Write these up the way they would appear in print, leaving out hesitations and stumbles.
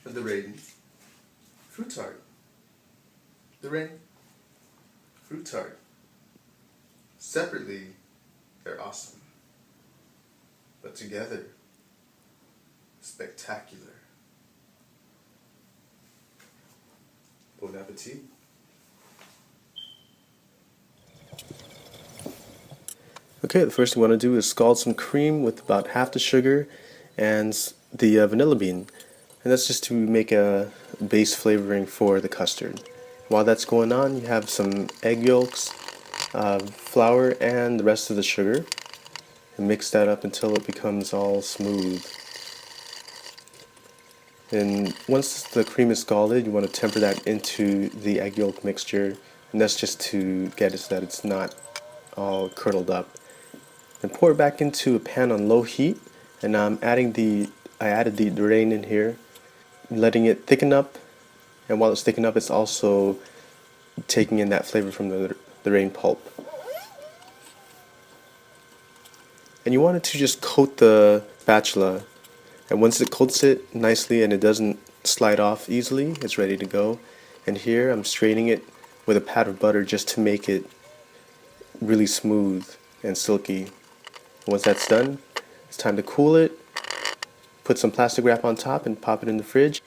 of the Deranged Fruit Tart. Deranged Fruit Tart. Separately, they're awesome. But together, spectacular. Bon appetit. Okay, the first thing we want to do is scald some cream with about half the sugar and the vanilla bean. And that's just to make a base flavoring for the custard. While that's going on, you have some egg yolks, flour, and the rest of the sugar. And mix that up until it becomes all smooth. And once the cream is scalded, you want to temper that into the egg yolk mixture. And that's just to get it so that it's not all curdled up. And pour it back into a pan on low heat. And I added the Durian in here, letting it thicken up. And while it's thickening up, it's also taking in that flavor from the Durian pulp. And you want it to just coat the spatula. And once it coats it nicely and it doesn't slide off easily, it's ready to go. And here I'm straining it with a pat of butter just to make it really smooth and silky. Once that's done, it's time to cool it, put some plastic wrap on top and pop it in the fridge.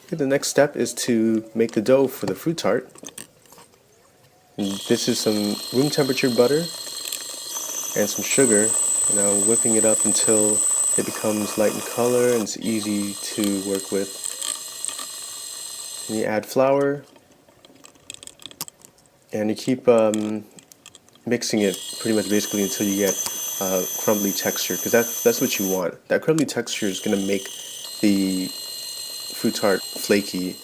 Okay, the next step is to make the dough for the fruit tart. And this is some room temperature butter and some sugar, and I'm whipping it up until it becomes light in color and it's easy to work with. And you add flour, and you keep mixing it pretty much basically until you get crumbly texture, because that's what you want. That crumbly texture is going to make the fruit tart flaky.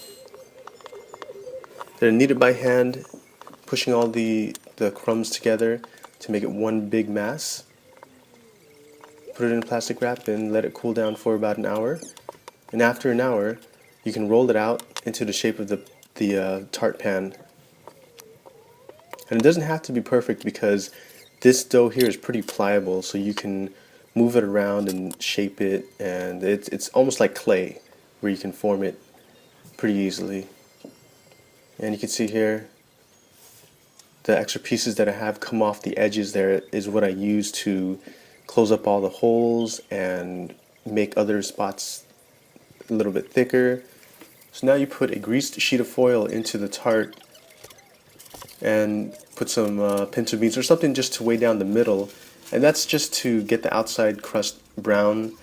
Then knead it by hand, pushing all the crumbs together to make it one big mass. Put it in plastic wrap and let it cool down for about an hour. And after an hour, you can roll it out into the shape of the tart pan. And it doesn't have to be perfect because this dough here is pretty pliable, so you can move it around and shape it, and it's almost like clay where you can form it pretty easily. And you can see here the extra pieces that I have come off the edges there is what I use to close up all the holes and make other spots a little bit thicker. So now you put a greased sheet of foil into the tart and put some pinto beans or something just to weigh down the middle, and that's just to get the outside crust brown,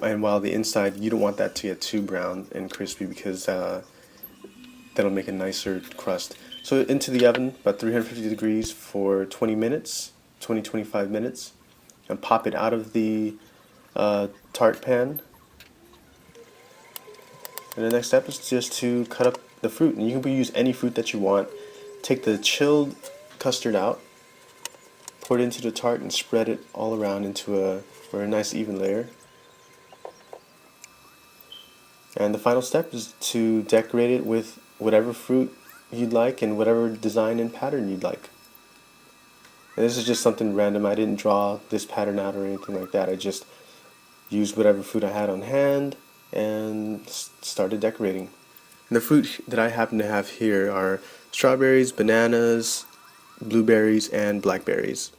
and while the inside, you don't want that to get too brown and crispy because that'll make a nicer crust. So into the oven, about 350 degrees for 20 minutes, 20-25 minutes, and pop it out of the tart pan. And the next step is just to cut up the fruit, and you can use any fruit that you want. Take the chilled custard out, pour it into the tart, and spread it all around into a nice even layer. And the final step is to decorate it with whatever fruit you'd like and whatever design and pattern you'd like. And this is just something random. I didn't draw this pattern out or anything like that. I just used whatever fruit I had on hand and started decorating. And the fruit that I happen to have here are strawberries, bananas, blueberries, and blackberries.